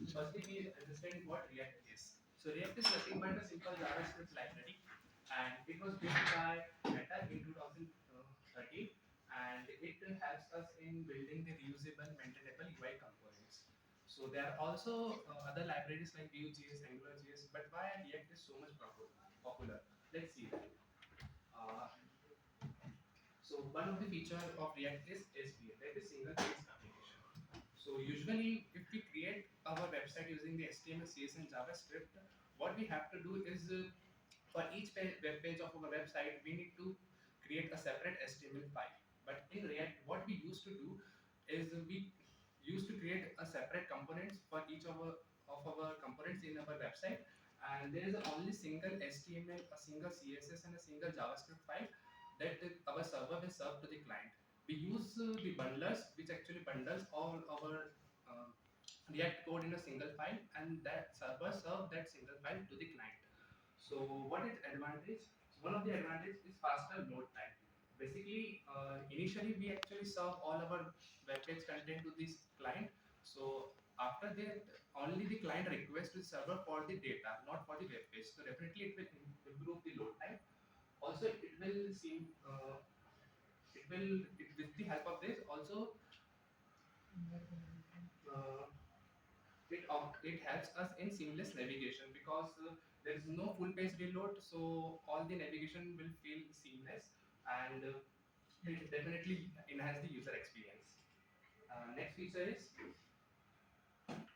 Firstly, we understand what React is. So React is nothing but a simple JavaScript library, and it was built by Meta in 2013, and it helps us in building the reusable, maintainable UI components. So there are also other libraries like Vue.js, AngularJS, but why React is so much popular? Let's see that. Uh, so one of the feature of React is SPA, that is single page application. So usually, if we create our website using the HTML, CSS, and JavaScript, what we have to do is for each web page of our website, we need to create a separate HTML file. But in React, what we used to do is we used to create a separate components for each of our components in our website, and there is only single HTML, a single CSS, and a single JavaScript file that our server will serve to the client. We use the bundlers, which actually bundles all our uh, React code in a single file, and that server serve that single file to the client. So what is advantage? So one of the advantage is faster load time. Basically, initially we actually serve all our web page content to this client. So after that, only the client requests the server for the data, not for the web page. So definitely it will improve the load time. Also, it will seem with the help of this also uh, it helps us in seamless navigation because there is no full page reload, so all the navigation will feel seamless, and it definitely enhance the user experience. Next feature is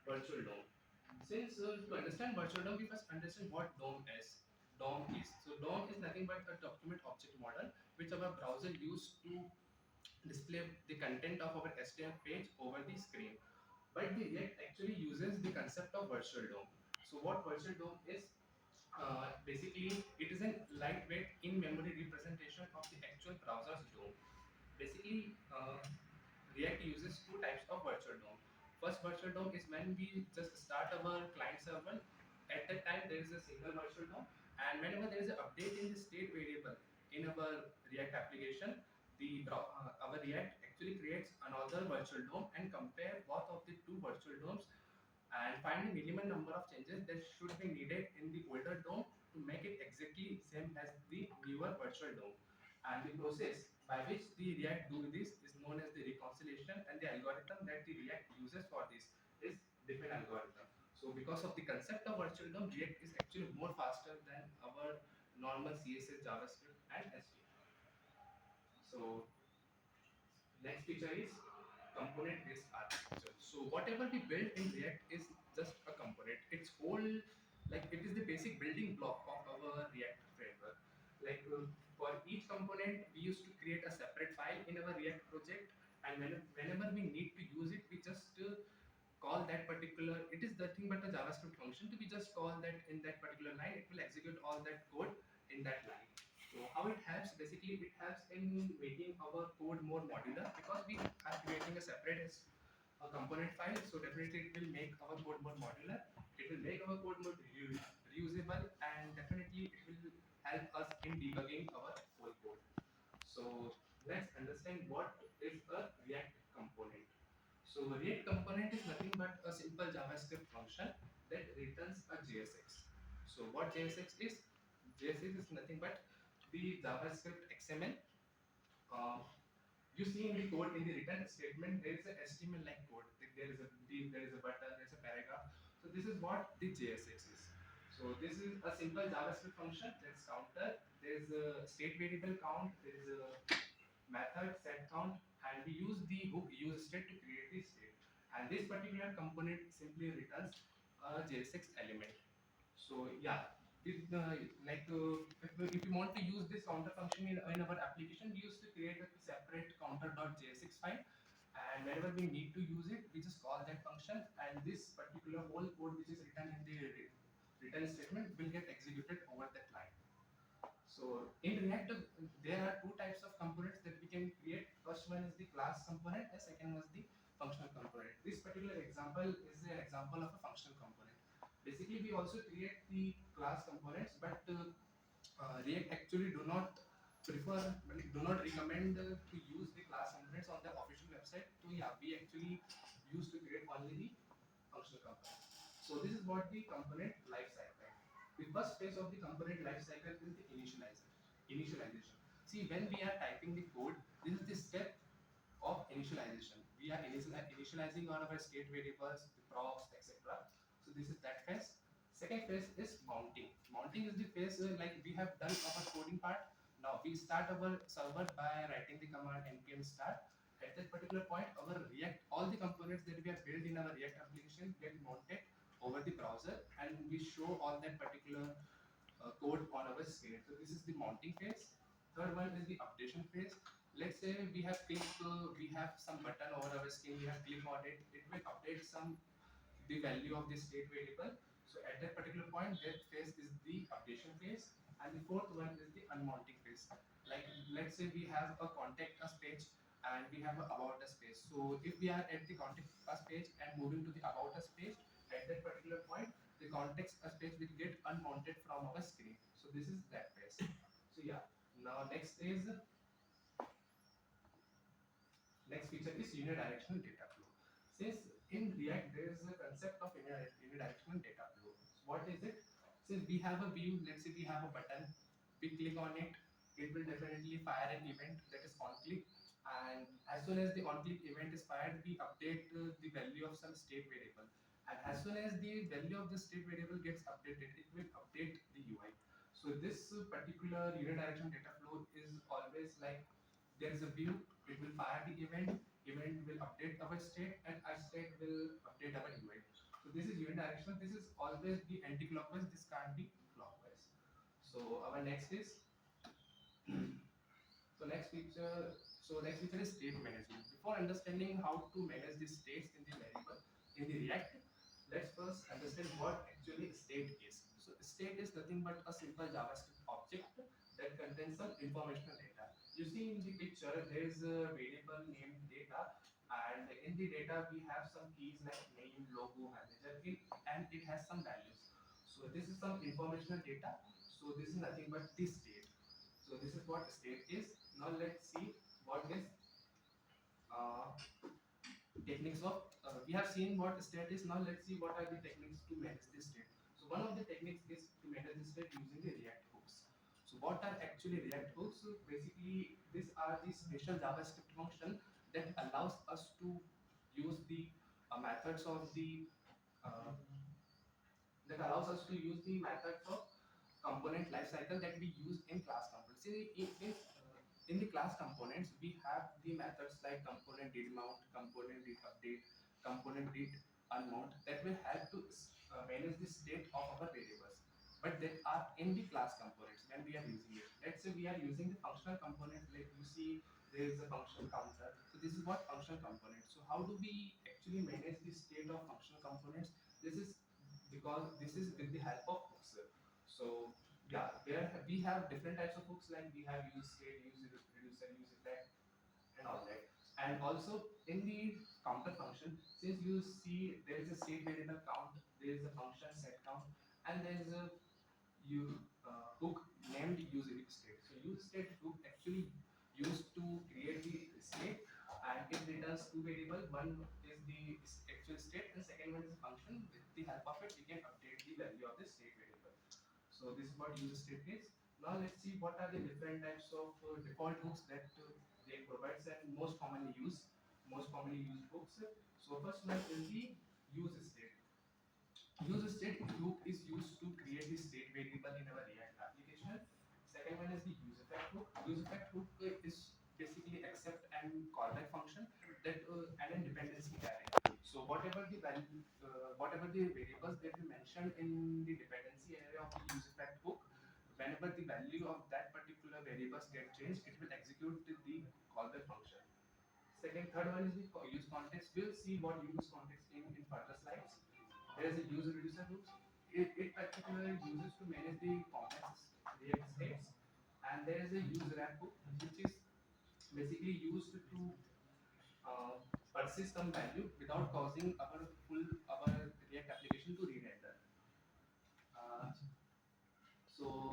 virtual DOM. Since to understand virtual DOM, we first understand what DOM is. DOM is so DOM is nothing but a document object model which our browser used to display the content of our HTML page over the screen. But the React actually uses the concept of virtual DOM. So what virtual DOM is, basically it is a lightweight in-memory representation of the actual browser's DOM. Basically, React uses two types of virtual DOM. First virtual DOM is when we just start our client server. At that time, there is a single virtual DOM, and whenever there is an update in the state variable in our React application, our React actually creates another virtual DOM and compare both of the two virtual DOMs and find the minimum number of changes that should be needed in the older DOM to make it exactly same as the newer virtual DOM. And the process by which the React do this is known as the reconciliation, and the algorithm that the React uses for this is different algorithm. So because of the concept of virtual DOM, React is actually more faster than our normal CSS, JavaScript, and HTML. So next feature is component-based architecture. So whatever we build in React is just a component. It's whole, like it is the basic building block of our React framework. Like for each component, we used to create a separate file in our React project, and whenever we need to use it, we just call that particular. It is nothing but a JavaScript function. To be just call that in that particular line, it will execute all that code in that line. So how it helps? Basically, it helps in making our code more modular because we are creating a separate component file. So definitely, it will make our code more modular. It will make our code more reusable, and definitely, it will help us in debugging our whole code. So let's understand what is a React component. So React component is nothing but a simple JavaScript function that returns a JSX. So what JSX is? JSX is nothing but the JavaScript XML. Uh, you see in the code in the return statement there is a HTML like code. There is a div, there is a button, there is a paragraph. So this is what the JSX is. So this is a simple JavaScript function. That's counter. There is a state variable count. There is a method set count, and we use the hook use state to create the state, and this particular component simply returns a JSX element. So yeah, with if you want to use this counter function in our application, we used to create a separate counter.jsx file, and whenever we need to use it, we just call that function, and this particular whole code which is written in the return statement will get executed over that line. So in React, there are two types of components that we can create. First one is the class component, and second was the functional component. This particular example is an example of a functional component. Basically, we also create the class components, but React actually do not recommend to use the class components on the official website. So yeah, we actually used to create only the functional component. So this is what the component life cycle. The first phase of the component life cycle is the initialization. Initialization. See, when we are typing the code, this is the step of initialization. We are initializing all of our state variables, the props, etc. So this is that phase. Second phase is mounting. Mounting is the phase like we have done our coding part. Now we start our server by writing the command npm start. At that particular point, our React, all the components that we have built in our React application get mounted over the browser, and we show all that particular code on our screen. So this is the mounting phase. Third one is the updation phase. Let's say we have some button over our screen, we have click on it, it will update some the value of the state variable. So at that particular point, that phase is the updation phase, and the fourth one is the unmounting phase. Like let's say we have a contact us page and we have a about us page. So if we are at the contact us page and moving to the about us page, at that particular point, the context us page will get unmounted from our screen. So this is that phase. So yeah, now next feature is unidirectional data flow. Since in React there is a concept of unidirectional data flow. So what is it? Since we have a view, let's say we have a button, we click on it, it will definitely fire an event that is on click. And as soon as the on click event is fired, we update the value of some state variable. And as soon as the value of the state variable gets updated, it will update the UI. So this particular unidirectional data flow is always like there is a view, it will fire the event will update our state, and our state will update our UI. So this is unidirectional, this is always the anti-clockwise, this can't be clockwise. So our next is so next feature is state management. Before understanding how to manage the states in the variable in the React, let's first understand what actually state is. So state is nothing but a simple JavaScript object that contains some informational data. You see in the picture there is a variable named data, and in the data we have some keys like name, logo, manager, and it has some values. So this is some informational data. So this is nothing but the state. So this is what state is. Now let's see what is uh, techniques of. We have seen what state is. Now let's see what are the techniques to manage this state. So one of the techniques is to manage the state using the React hooks. So what are actually React hooks? So basically, these are the special JavaScript function that allows us to use the methods of the uh, that allows us to use the methods of component lifecycle that we use in class components. In the class components, we have the methods like component did mount, component did update, component did unmount that will help to manage the state of our variables. But that are in the class components when we are using it. Let's say we are using the functional component, like you see there is a function counter. So this is what functional component. So how do we actually manage the state of functional components? This is because this is with the help of hooks. So yeah, we have different types of hooks, like we have use state, use reducer, use effect, and all that. And also in the counter function, since you see there is a state variable count, there is a function set count, and there is a hook named use state. So use state hook actually used to create the state, and it returns two variable. One is the actual state, and second one is a function. With the help of it, we can update the value of the state variable. So this is what use state is. Now let's see what are the different types of default hooks that they provides and most commonly used hooks. So first one is the use state. Use state hook is used to create the state variable in our React application. Second one is the use effect hook. Use effect hook is basically accept and callback function that and a dependency array. So whatever the variables that we mentioned in the dependency array of the use effect hook, whenever the value of that particular variables get changed, it will execute the callback function. Third one is the use context. We'll see what use context in further slides. There is a use reducer hook. It particularly uses to manage the complex React states. And there is a use wrap hook, which is basically used to uh, persist some value without causing our React application to re-render. Uh, so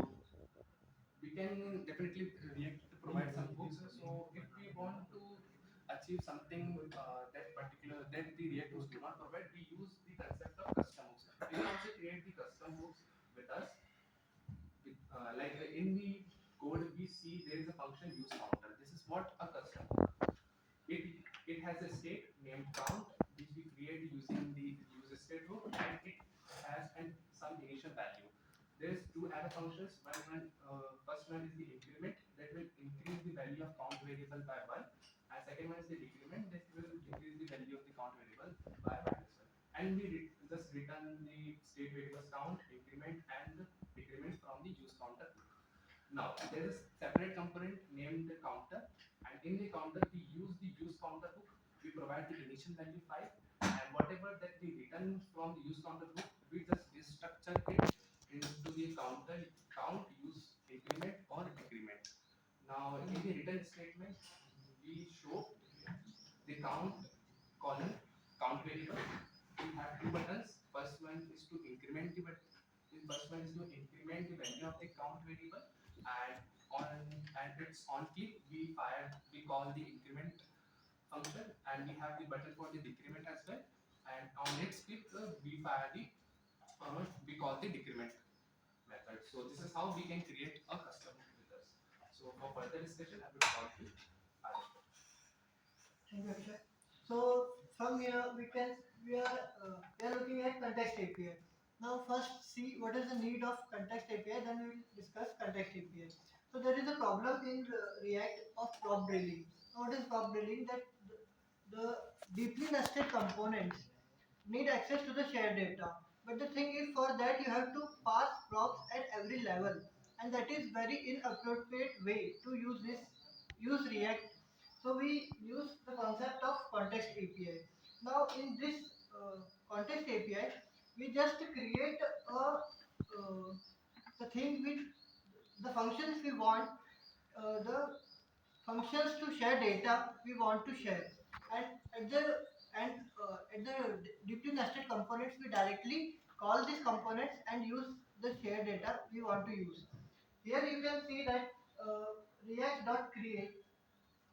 we can definitely React to provide some hooks. So if we want to achieve something that the React hooks do not provide, we use the concept of custom hooks. You can also create the custom hooks with us. In the code, we see there is a function use counter. This is what a custom it has a state named count, which we create using the use state hook, and it has some initial value. There's two other functions. First one is the increment that will increase the value of count variable by one, and second one is the decrement that will decrease the value of the count variable by one as well. And we just return the state variables count, increment, and decrement from the use counter. Now, there is a separate component named the counter, and in the counter, we use the use counter hook. We provide the initial value 5, and whatever that we return from the use counter hook, we just restructure it into the counter count, use, increment, or decrement. Now, in the return statement, we show the column, count variable. We have two buttons. First one is to increment the first one is to increment the value of the count variable, and on and it's on click we call the increment function, and we have the button for the decrement as well. And on next click we fire the we call the decrement method. So this is how we can create a custom with us. So for further discussion, I will call you. Thank you, Akshay. So from here we are looking at context API. Now first see what is the need of context API, then we will discuss context API. So there is a problem in React of prop drilling. Now, what is prop drilling? That the deeply nested components need access to the shared data. But the thing is, for that you have to pass props at every level, and that is very inappropriate way to use React. So we use the concept of context API. Now in this context API, we just create the thing with the functions we want, the functions to share data we want to share, and at the deeply nested components we directly call these components and use the shared data we want to use. Here you can see that react.create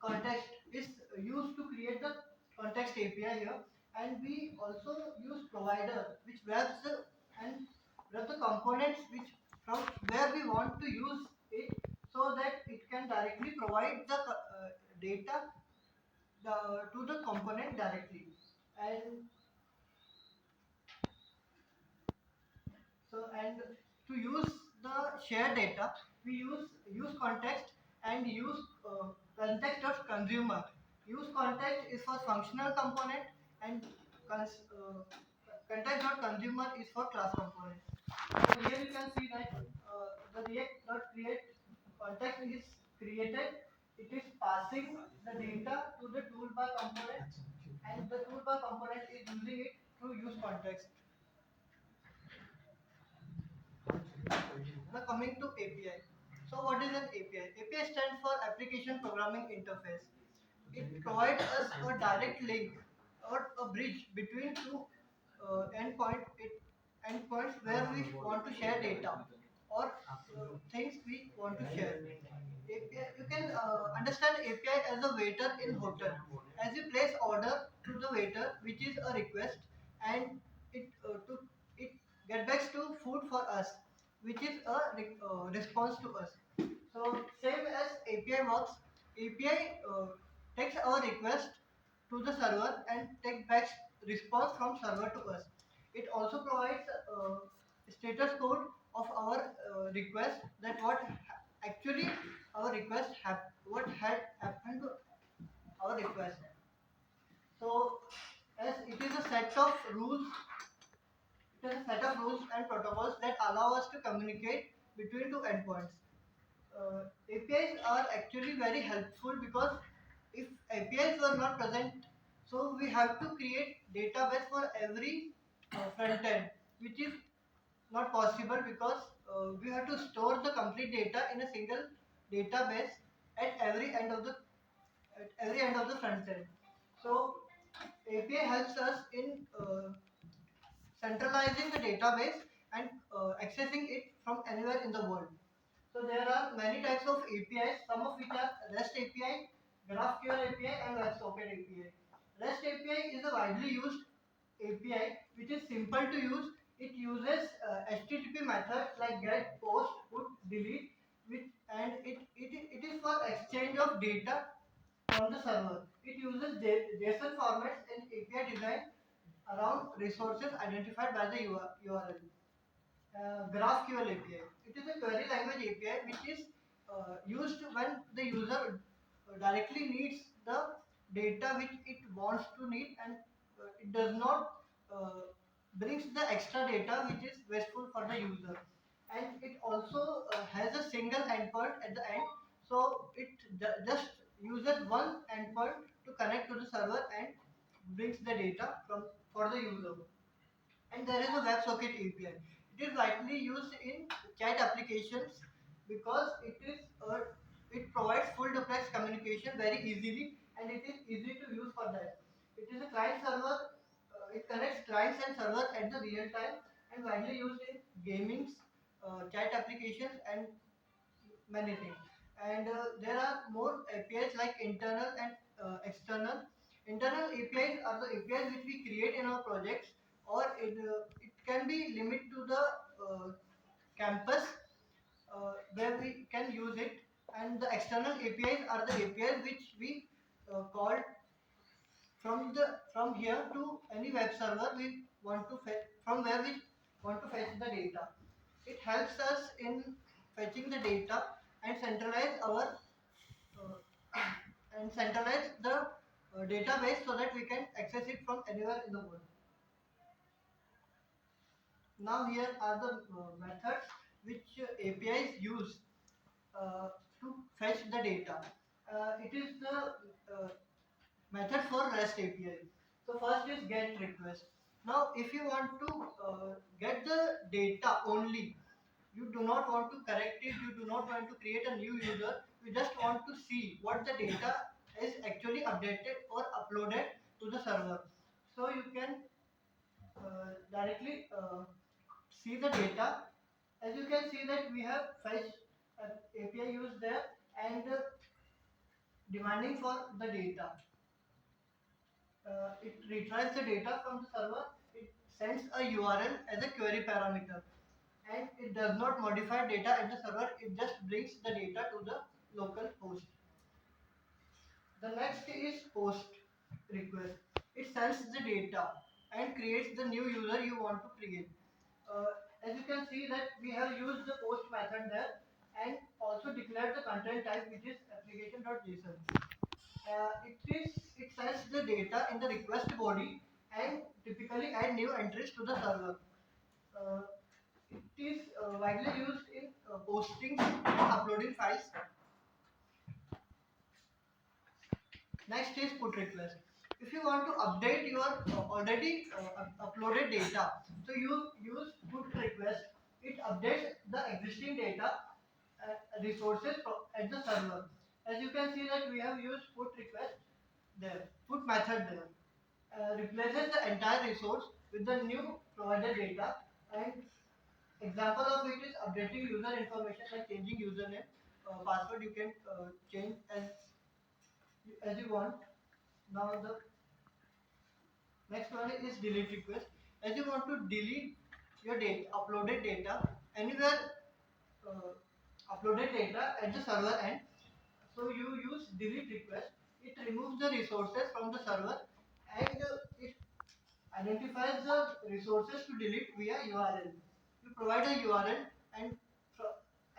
context is used to create the context API here, and we also use provider which wraps the and wrap the components which from where we want to use it, so that it can directly provide the data to the component directly. And and to use the shared data, we use context and use context of consumer. Use context is for functional component, and context dot consumer is for class component. So here you can see that the react dot create context is created. It is passing the data to the toolbar component, and the toolbar component is using it to use context. Now coming to API. So what is an API? API stands for Application Programming Interface. It provides us a direct link or a bridge between two endpoints where we want to share data or things we want to share. API, you can understand API as a waiter in hotel. As you place order to the waiter, which is a request, and it get back to food for us, which is a response to us. So same as API works, API takes our request to the server and take back response from server to us. It also provides status code of our request, that actually our request what had happened to our request. So as it is a set of rules, it is a set of rules and protocols that allow us to communicate between two endpoints. APIs are actually very helpful, because if APIs were not present, so we have to create database for every front end, which is not possible, because we have to store the complete data in a single database at every end of the front end. So API helps us in centralizing the database and accessing it from anywhere in the world. So there are many types of APIs, some of which are REST API, GraphQL API, and WebSocket API. REST API is a widely used API which is simple to use It uses HTTP methods like get, post, put, delete, which and it is for exchange of data from the server. It uses JSON formats and API design around resources identified by the URL. GraphQL API. It is a query language API which is used when the user directly needs the data which it wants to need, and it does not brings the extra data which is wasteful for the user. And it also has a single endpoint at the end, so it just uses one endpoint to connect to the server and brings the data from for the user. And there is a WebSocket API. It is widely used in chat applications because it provides full duplex communication very easily, and it is easy to use for that. It is a client server. It connects clients and servers at the real time and widely used in gaming, chat applications, and many things. And there are more APIs like internal and external. Internal APIs are the APIs which we create in our projects, or it can be limited to the campus where we can use it. And the external APIs are the APIs which we call from here to any web server we want to fetch, from where we want to fetch the data. It helps us in fetching the data and centralize our and centralize the database so that we can access it from anywhere in the world. Now here are the methods which APIs use to fetch the data. It is the method for REST API. So first is GET request. Now if you want to get the data only, you do not want to correct it, you do not want to create a new user, you just want to see what the data is actually updated or uploaded to the server. So you can directly see the data. As you can see that we have fetch API used there, and demanding for the data. It retrieves the data from the server, it sends a URL as a query parameter, and it does not modify data at the server, it just brings the data to the local host. The next is post request. It sends the data and creates the new user you want to create. Uh, as you can see that we have used the post method there and also declared the content type which is application.json. It sends the data in the request body and typically add new entries to the server. Uh, it is widely used in posting and uploading files. Next is put request. If you want to update your already uploaded data, so you use put request. It updates the existing data resources at the server. As you can see that we have used put request there, put method there. Replaces the entire resource with the new provided data, and example of it is updating user information like changing username, password you can change as you want. Now the next one is delete request. As you want to delete your data, uploaded data anywhere, uh, uploaded data at the server end, so you use delete request. It removes the resources from the server, and it identifies the resources to delete via URL. You provide a URL and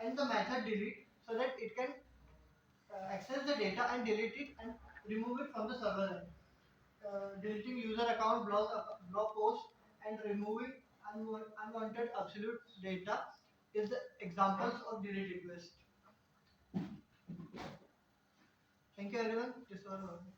and the method delete so that it can access the data and delete it and remove it from the server end. Deleting user account, blog post, and removing unwanted absolute data is the examples of delete request. Thank you everyone. This was all.